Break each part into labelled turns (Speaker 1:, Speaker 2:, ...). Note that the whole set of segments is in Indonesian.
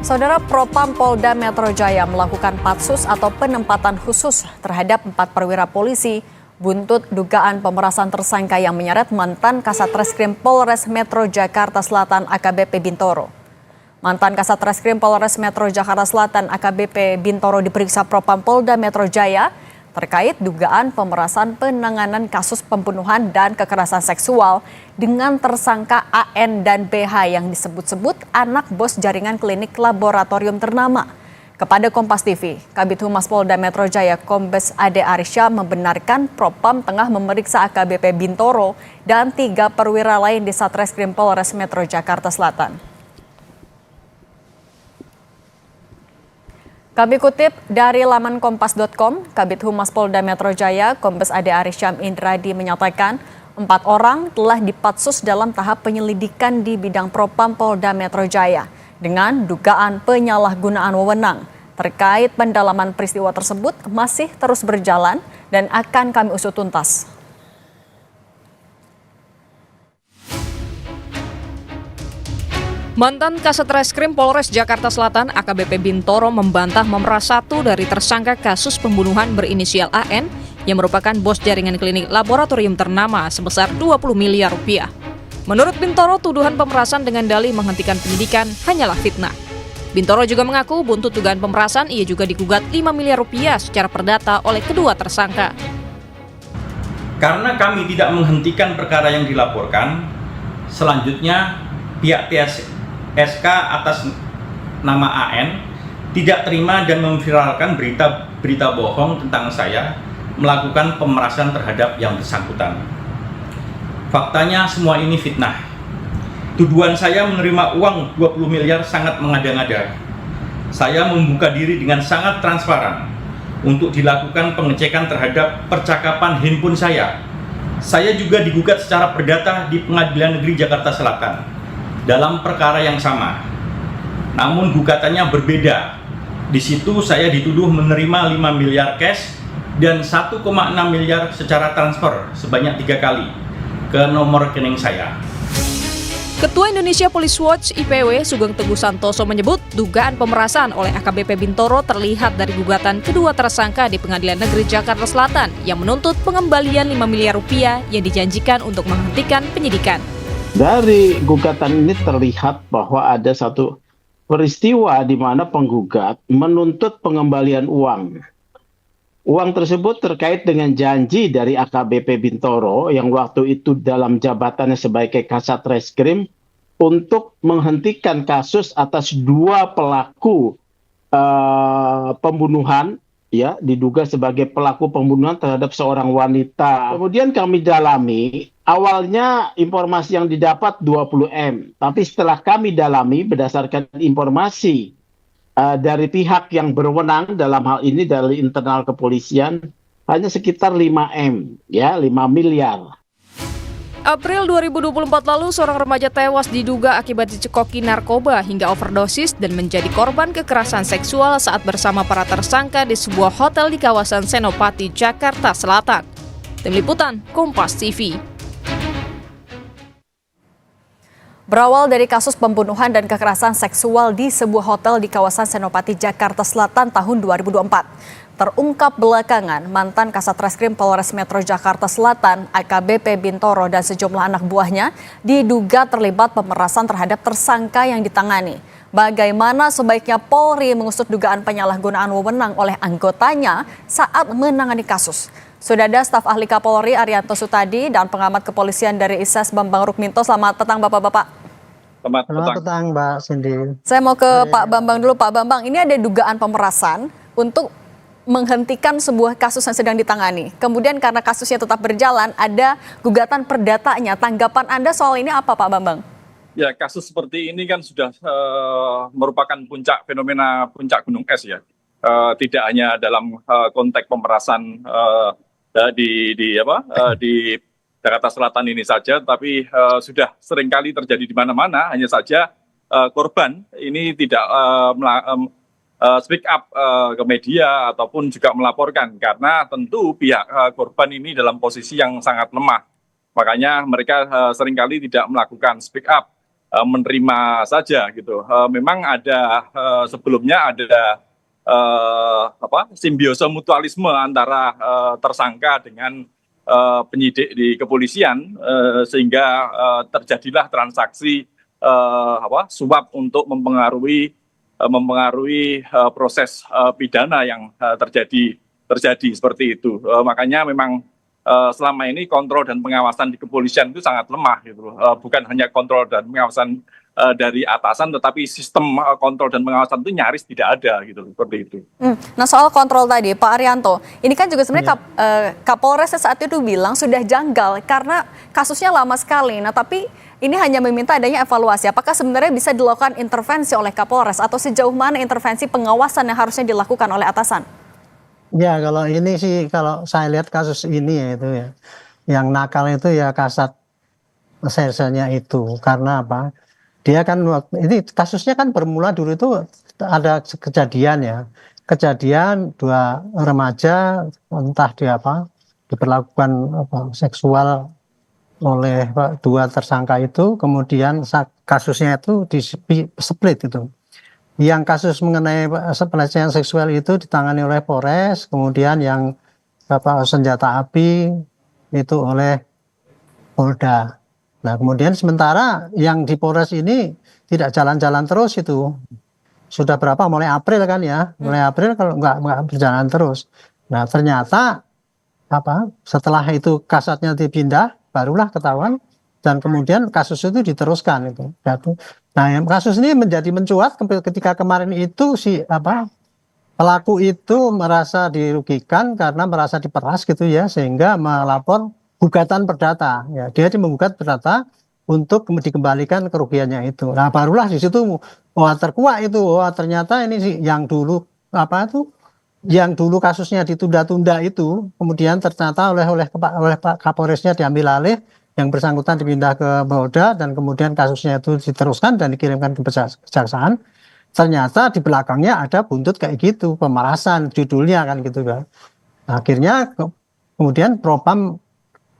Speaker 1: Saudara Propam Polda Metro Jaya melakukan patsus atau penempatan khusus terhadap 4 perwira polisi buntut dugaan pemerasan tersangka yang menyeret mantan Kasat Reskrim Polres Metro Jakarta Selatan AKBP Bintoro. Mantan Kasat Reskrim Polres Metro Jakarta Selatan AKBP Bintoro diperiksa Propam Polda Metro Jaya terkait dugaan pemerasan penanganan kasus pembunuhan dan kekerasan seksual dengan tersangka AN dan BH yang disebut-sebut anak bos jaringan klinik laboratorium ternama. Kepada Kompas TV, Kabid Humas Polda Metro Jaya Kombes Ade Arisya membenarkan Propam tengah memeriksa AKBP Bintoro dan 3 perwira lain di Satreskrim Polres Metro Jakarta Selatan. Kami kutip dari laman kompas.com, Kabid Humas Polda Metro Jaya, Kombes Ade Arysyam Indradi menyatakan 4 orang telah dipatsus dalam tahap penyelidikan di bidang Propam Polda Metro Jaya dengan dugaan penyalahgunaan wewenang. Terkait pendalaman peristiwa tersebut masih terus berjalan dan akan kami usut tuntas.
Speaker 2: Mantan Kasat Reskrim Polres Jakarta Selatan AKBP Bintoro membantah memeras 1 dari tersangka kasus pembunuhan berinisial AN yang merupakan bos jaringan klinik laboratorium ternama sebesar 20 miliar rupiah. Menurut Bintoro, tuduhan pemerasan dengan dalih menghentikan penyidikan hanyalah fitnah. Bintoro juga mengaku buntut dugaan pemerasan ia juga digugat 5 miliar rupiah secara perdata oleh kedua tersangka.
Speaker 3: Karena kami tidak menghentikan perkara yang dilaporkan, selanjutnya pihak SK atas nama AN tidak terima dan memviralkan berita bohong tentang saya melakukan pemerasan terhadap yang bersangkutan. Faktanya semua ini fitnah. Tuduhan saya menerima uang 20 miliar sangat mengada-ngada. Saya membuka diri dengan sangat transparan untuk dilakukan pengecekan terhadap percakapan handphone saya. Saya juga digugat secara perdata di Pengadilan Negeri Jakarta Selatan dalam perkara yang sama. Namun gugatannya berbeda. Di situ saya dituduh menerima 5 miliar cash dan 1,6 miliar secara transfer sebanyak 3 kali ke nomor rekening saya.
Speaker 2: Ketua Indonesia Police Watch IPW Sugeng Teguh Santoso menyebut dugaan pemerasan oleh AKBP Bintoro terlihat dari gugatan kedua tersangka di Pengadilan Negeri Jakarta Selatan yang menuntut pengembalian 5 miliar rupiah yang dijanjikan untuk menghentikan penyidikan.
Speaker 4: Dari gugatan ini terlihat bahwa ada satu peristiwa di mana penggugat menuntut pengembalian uang. Uang tersebut terkait dengan janji dari AKBP Bintoro yang waktu itu dalam jabatannya sebagai Kasat Reskrim untuk menghentikan kasus atas 2 pelaku pembunuhan, ya, diduga sebagai pelaku pembunuhan terhadap seorang wanita. Kemudian kami dalami, awalnya informasi yang didapat 20M, tapi setelah kami dalami berdasarkan informasi dari pihak yang berwenang dalam hal ini dari internal kepolisian, hanya sekitar 5M, ya, 5 miliar.
Speaker 2: April 2024 lalu, seorang remaja tewas diduga akibat dicekoki narkoba hingga overdosis dan menjadi korban kekerasan seksual saat bersama para tersangka di sebuah hotel di kawasan Senopati, Jakarta Selatan. Tim Liputan, Kompas TV.
Speaker 1: Berawal dari kasus pembunuhan dan kekerasan seksual di sebuah hotel di kawasan Senopati, Jakarta Selatan tahun 2024. Terungkap belakangan mantan Kasat Reskrim Polres Metro Jakarta Selatan AKBP Bintoro dan sejumlah anak buahnya diduga terlibat pemerasan terhadap tersangka yang ditangani. Bagaimana sebaiknya Polri mengusut dugaan penyalahgunaan wewenang oleh anggotanya saat menangani kasus? Sudah ada staf ahli Kapolri Arianto Sutadi dan pengamat kepolisian dari ISAS Bambang Rukminto. Selamat petang Bapak-Bapak.
Speaker 5: Selamat petang Mbak Cindy.
Speaker 1: Saya mau ke Pak Bambang dulu. Pak Bambang, ini ada dugaan pemerasan untuk menghentikan sebuah kasus yang sedang ditangani. Kemudian karena kasusnya tetap berjalan, ada gugatan perdatanya. Tanggapan Anda soal ini apa Pak Bambang?
Speaker 5: Ya, kasus seperti ini kan sudah merupakan fenomena puncak gunung es ya. Tidak hanya dalam konteks pemerasan di Jakarta Selatan ini saja, tapi sudah seringkali terjadi di mana-mana. Hanya saja korban ini tidak speak up ke media ataupun juga melaporkan, karena tentu pihak korban ini dalam posisi yang sangat lemah. Makanya mereka seringkali tidak melakukan speak up. menerima saja gitu. Memang ada sebelumnya ada simbiose mutualisme antara tersangka dengan penyidik di kepolisian, sehingga terjadilah transaksi suap untuk mempengaruhi proses pidana yang terjadi seperti itu. Makanya memang selama ini kontrol dan pengawasan di kepolisian itu sangat lemah gitu loh. Bukan hanya kontrol dan pengawasan dari atasan, tetapi sistem kontrol dan pengawasan itu nyaris tidak ada gitu loh, seperti itu.
Speaker 1: Nah, soal kontrol tadi, Pak Arianto, ini kan juga sebenarnya Kapolres saat itu bilang sudah janggal karena kasusnya lama sekali. Nah, tapi ini hanya meminta adanya evaluasi. Apakah sebenarnya bisa dilakukan intervensi oleh Kapolres atau sejauh mana intervensi pengawasan yang harusnya dilakukan oleh atasan?
Speaker 6: Ya, kalau ini sih, kalau saya lihat kasus ini ya itu ya, yang nakal itu ya kasat sersenya itu. Karena apa? Dia kan ini kasusnya kan bermula dulu itu ada kejadian ya, kejadian 2 remaja entah diperlakukan seksual oleh 2 tersangka itu, kemudian kasusnya itu di-split itu. Yang kasus mengenai pelecehan seksual itu ditangani oleh Polres, kemudian yang senjata api itu oleh Polda. Nah, kemudian sementara yang di Polres ini tidak jalan-jalan terus itu. Sudah berapa? Mulai April kan ya? Mulai April kalau nggak berjalan terus. Nah, ternyata setelah itu kasatnya dipindah, barulah ketahuan dan kemudian kasus itu diteruskan itu. Nah, kasus ini menjadi mencuat ketika kemarin itu pelaku itu merasa dirugikan karena merasa diperas gitu ya, sehingga melapor gugatan perdata. Ya, dia menggugat perdata untuk dikembalikan kerugiannya itu. Nah, barulah di situ terkuak itu. Ternyata ini sih yang dulu yang dulu kasusnya ditunda-tunda itu, kemudian ternyata oleh Pak Kapolresnya diambil alih, yang bersangkutan dipindah ke Polda dan kemudian kasusnya itu diteruskan dan dikirimkan ke kejaksaan. Ternyata di belakangnya ada buntut kayak gitu, pemerasan judulnya kan gitu kan. Akhirnya kemudian Propam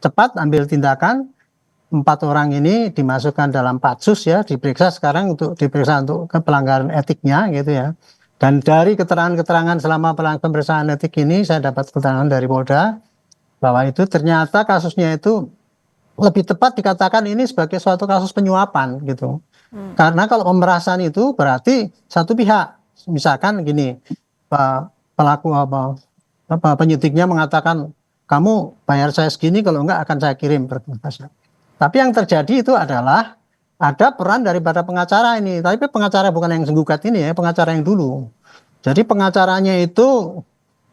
Speaker 6: cepat ambil tindakan, 4 orang ini dimasukkan dalam patsus ya, diperiksa untuk pelanggaran etiknya gitu ya. Dan dari keterangan-keterangan selama pemeriksaan etik ini, saya dapat keterangan dari Polda bahwa itu ternyata kasusnya itu lebih tepat dikatakan ini sebagai suatu kasus penyuapan gitu. Karena kalau pemerasan itu berarti satu pihak, misalkan gini, pelaku penyidiknya mengatakan kamu bayar saya segini, kalau enggak akan saya kirim berkas. Tapi yang terjadi itu adalah ada peran daripada pengacara ini. Tapi pengacara bukan yang gugat ini ya, pengacara yang dulu. Jadi pengacaranya itu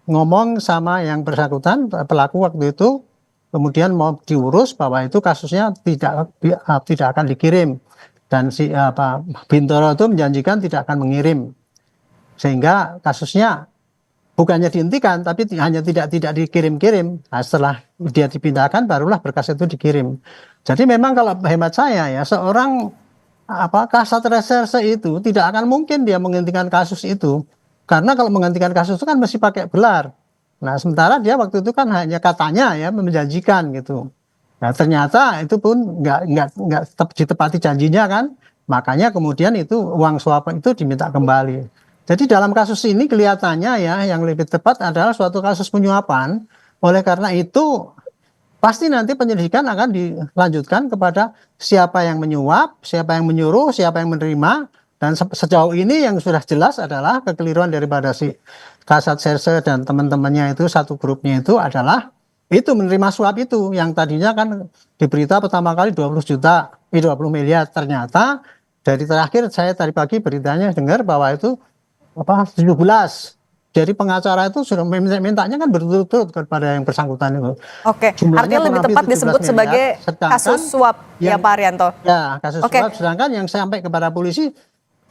Speaker 6: ngomong sama yang bersangkutan, pelaku waktu itu, kemudian mau diurus bahwa itu kasusnya tidak akan dikirim. Dan si Bintoro itu menjanjikan tidak akan mengirim. Sehingga kasusnya bukannya dihentikan, tapi hanya tidak dikirim-kirim. Nah, setelah dia dipindahkan, barulah berkas itu dikirim. Jadi memang kalau hemat saya ya, seorang kasat reserse itu tidak akan mungkin dia menghentikan kasus itu. Karena kalau menghentikan kasus itu kan mesti pakai gelar. Nah, sementara dia waktu itu kan hanya katanya ya menjanjikan gitu. Nah, ternyata itu pun nggak ditepati janjinya kan. Makanya kemudian itu uang suap itu diminta kembali. Jadi dalam kasus ini kelihatannya ya yang lebih tepat adalah suatu kasus penyuapan. Oleh karena itu pasti nanti penyelidikan akan dilanjutkan kepada siapa yang menyuap, siapa yang menyuruh, siapa yang menerima. Dan sejauh ini yang sudah jelas adalah kekeliruan daripada si Kasat Serse dan teman-temannya itu, satu grupnya itu adalah itu menerima suap itu. Yang tadinya kan di berita pertama kali 20 miliar. Ternyata dari terakhir saya tadi pagi beritanya dengar bahwa itu 17. Jadi pengacara itu sudah mintanya kan berturut-turut kepada yang bersangkutan itu.
Speaker 1: Oke, artinya lebih tepat disebut sebagai kasus suap ya Pak Arianto.
Speaker 6: Ya, kasus suap, sedangkan yang sampai kepada polisi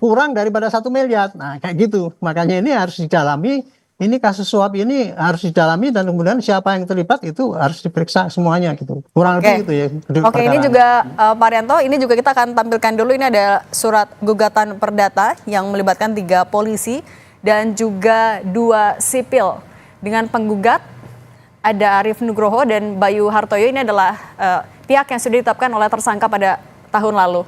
Speaker 6: kurang daripada 1 miliar. Nah, kayak gitu. Makanya ini harus didalami, ini kasus suap ini harus didalami dan kemudian siapa yang terlibat itu harus diperiksa semuanya gitu. Kurang lebih gitu ya.
Speaker 1: Oke, ini juga Pak Arianto, ini juga kita akan tampilkan dulu, ini ada surat gugatan perdata yang melibatkan 3 polisi dan juga 2 sipil. Dengan penggugat ada Arief Nugroho dan Bayu Hartoyo, ini adalah pihak yang sudah ditetapkan oleh tersangka pada tahun lalu.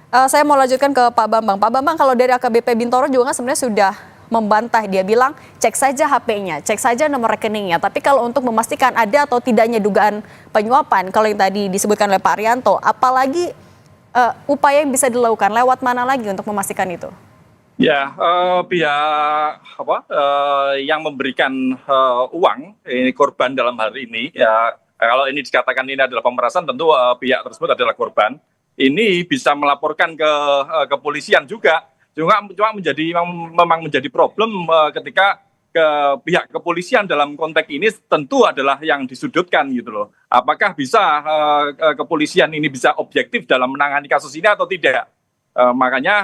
Speaker 1: Saya mau lanjutkan ke Pak Bambang. Pak Bambang, kalau dari AKBP Bintoro juga kan sebenarnya sudah membantah. Dia bilang cek saja HP-nya, cek saja nomor rekeningnya. Tapi kalau untuk memastikan ada atau tidaknya dugaan penyuapan, kalau yang tadi disebutkan oleh Pak Arianto, apalagi upaya yang bisa dilakukan, lewat mana lagi untuk memastikan itu?
Speaker 5: Ya, pihak yang memberikan uang ini korban dalam hal ini, ya kalau ini dikatakan ini adalah pemerasan, tentu pihak tersebut adalah korban. Ini bisa melaporkan ke kepolisian juga. Cuma memang menjadi problem ketika ke pihak kepolisian dalam konteks ini tentu adalah yang disudutkan gitu loh. Apakah bisa kepolisian ini bisa objektif dalam menangani kasus ini atau tidak? Makanya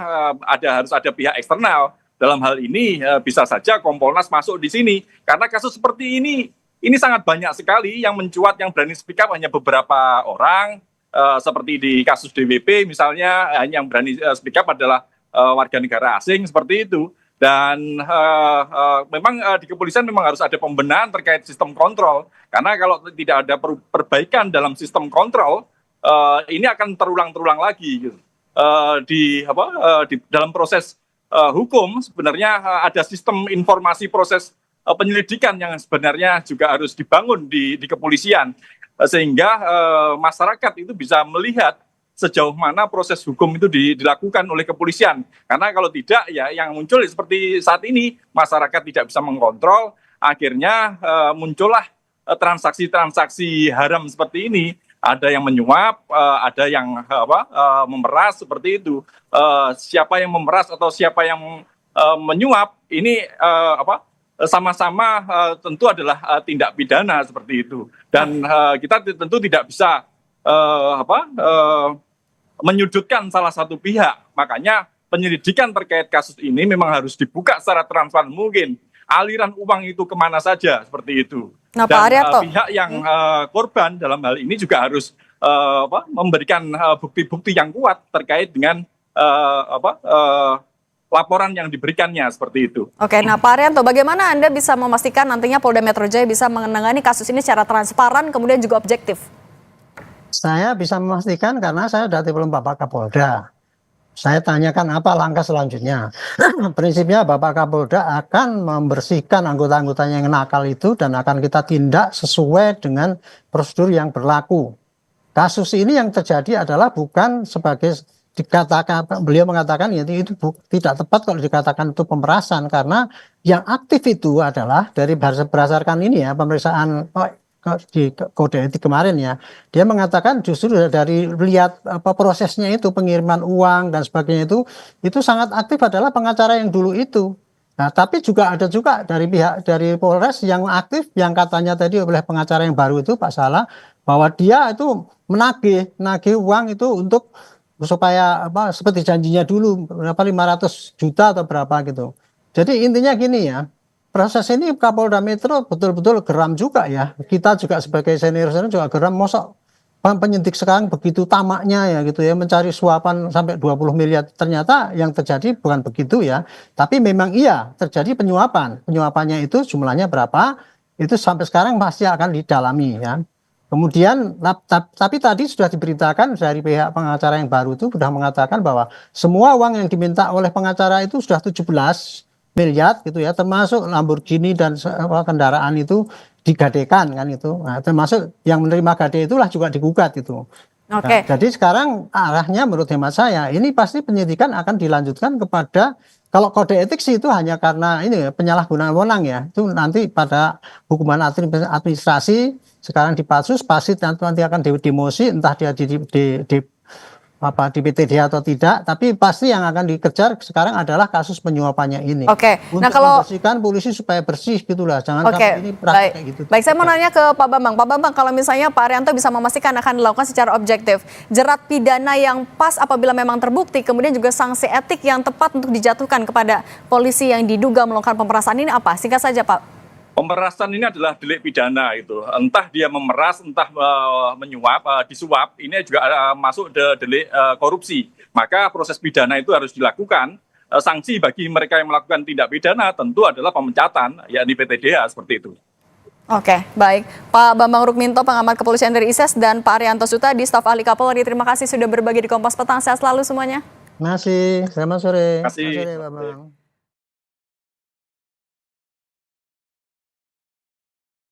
Speaker 5: harus ada pihak eksternal. Dalam hal ini bisa saja Kompolnas masuk di sini karena kasus seperti ini sangat banyak sekali yang mencuat, yang berani speak up hanya beberapa orang, seperti di kasus DWP misalnya, yang berani speak up adalah warga negara asing seperti itu. Dan memang di kepolisian memang harus ada pembenahan terkait sistem kontrol, karena kalau tidak ada perbaikan dalam sistem kontrol, ini akan terulang lagi gitu. Di dalam proses hukum sebenarnya ada sistem informasi proses penyelidikan yang sebenarnya juga harus dibangun di kepolisian, sehingga masyarakat itu bisa melihat sejauh mana proses hukum itu dilakukan oleh kepolisian. Karena kalau tidak, ya yang muncul seperti saat ini, masyarakat tidak bisa mengontrol, akhirnya muncullah transaksi-transaksi haram seperti ini. Ada yang menyuap, ada yang memeras seperti itu. Siapa yang memeras atau siapa yang menyuap ini sama-sama tentu adalah tindak pidana seperti itu. Dan kita tentu tidak bisa menyudutkan salah satu pihak. Makanya penyelidikan terkait kasus ini memang harus dibuka secara transparan mungkin. Aliran uang itu kemana saja seperti itu.
Speaker 1: Nah,
Speaker 5: dan
Speaker 1: Pak Arianto,
Speaker 5: pihak yang korban dalam hal ini juga harus memberikan bukti-bukti yang kuat terkait dengan laporan yang diberikannya seperti itu.
Speaker 1: Oke, nah Pak Arianto, bagaimana Anda bisa memastikan nantinya Polda Metro Jaya bisa menangani kasus ini secara transparan kemudian juga objektif?
Speaker 6: Saya bisa memastikan karena saya sudah telepon Bapak Kapolda. Saya tanyakan apa langkah selanjutnya. Prinsipnya Bapak Kapolda akan membersihkan anggota-anggotanya yang nakal itu dan akan kita tindak sesuai dengan prosedur yang berlaku. Kasus ini yang terjadi adalah bukan sebagai dikatakan, beliau mengatakan ya itu tidak tepat kalau dikatakan itu pemerasan, karena yang aktif itu adalah dari berdasarkan ini ya pemeriksaan di kode etik kemarin ya, dia mengatakan justru dari lihat prosesnya itu pengiriman uang dan sebagainya itu sangat aktif adalah pengacara yang dulu itu. Nah, tapi juga ada juga dari pihak dari Polres yang aktif yang katanya tadi oleh pengacara yang baru itu Pak Salah, bahwa dia itu menagih uang itu untuk supaya seperti janjinya dulu berapa 500 juta atau berapa gitu. Jadi intinya gini ya. Proses ini Kapolda Metro betul-betul geram juga ya. Kita juga sebagai senior-senior juga geram. Mosok penyidik sekarang begitu tamaknya ya gitu ya, mencari suapan sampai 20 miliar. Ternyata yang terjadi bukan begitu ya. Tapi memang iya terjadi penyuapan. Penyuapannya itu jumlahnya berapa? Itu sampai sekarang masih akan didalami ya. Kemudian tapi tadi sudah diberitakan dari pihak pengacara yang baru itu sudah mengatakan bahwa semua uang yang diminta oleh pengacara itu sudah 17 miliar gitu ya, termasuk Lamborghini dan kendaraan itu digadekan kan itu. Nah, termasuk yang menerima gade itulah juga digugat itu. Nah, jadi sekarang arahnya menurut hemat saya ini pasti penyidikan akan dilanjutkan kepada, kalau kode etik sih itu hanya karena ini ya, penyalahgunaan wewenang ya. Itu nanti pada hukuman administrasi sekarang di Patsus pasti nanti akan demosi, entah dia di PTD atau tidak, tapi pasti yang akan dikejar sekarang adalah kasus penyuapannya ini.
Speaker 1: Oke.
Speaker 6: Untuk
Speaker 1: nah kalau
Speaker 6: membersihkan polisi supaya bersih gitulah, jangan sampai ini praktek kayak gitu.
Speaker 1: Baik, saya mau nanya ke Pak Bambang. Pak Bambang, kalau misalnya Pak Arianto bisa memastikan akan dilakukan secara objektif, jerat pidana yang pas apabila memang terbukti, kemudian juga sanksi etik yang tepat untuk dijatuhkan kepada polisi yang diduga melakukan pemerasan ini apa? Singkat saja, Pak.
Speaker 5: Pemerasan ini adalah delik pidana itu. Entah dia memeras, entah menyuap, disuap, ini juga masuk delik korupsi. Maka proses pidana itu harus dilakukan. Sanksi bagi mereka yang melakukan tindak pidana tentu adalah pemecatan, yakni PTDH seperti itu.
Speaker 1: Oke, baik. Pak Bambang Rukminto, pengamat kepolisian dari ISES, dan Pak Arianto Sutadi, staf ahli Kapolri, terima kasih sudah berbagi di Kompas Petang. Sehat selalu semuanya.
Speaker 6: Masih, selamat sore.
Speaker 5: Terima kasih.
Speaker 6: Selamat sore, Bambang.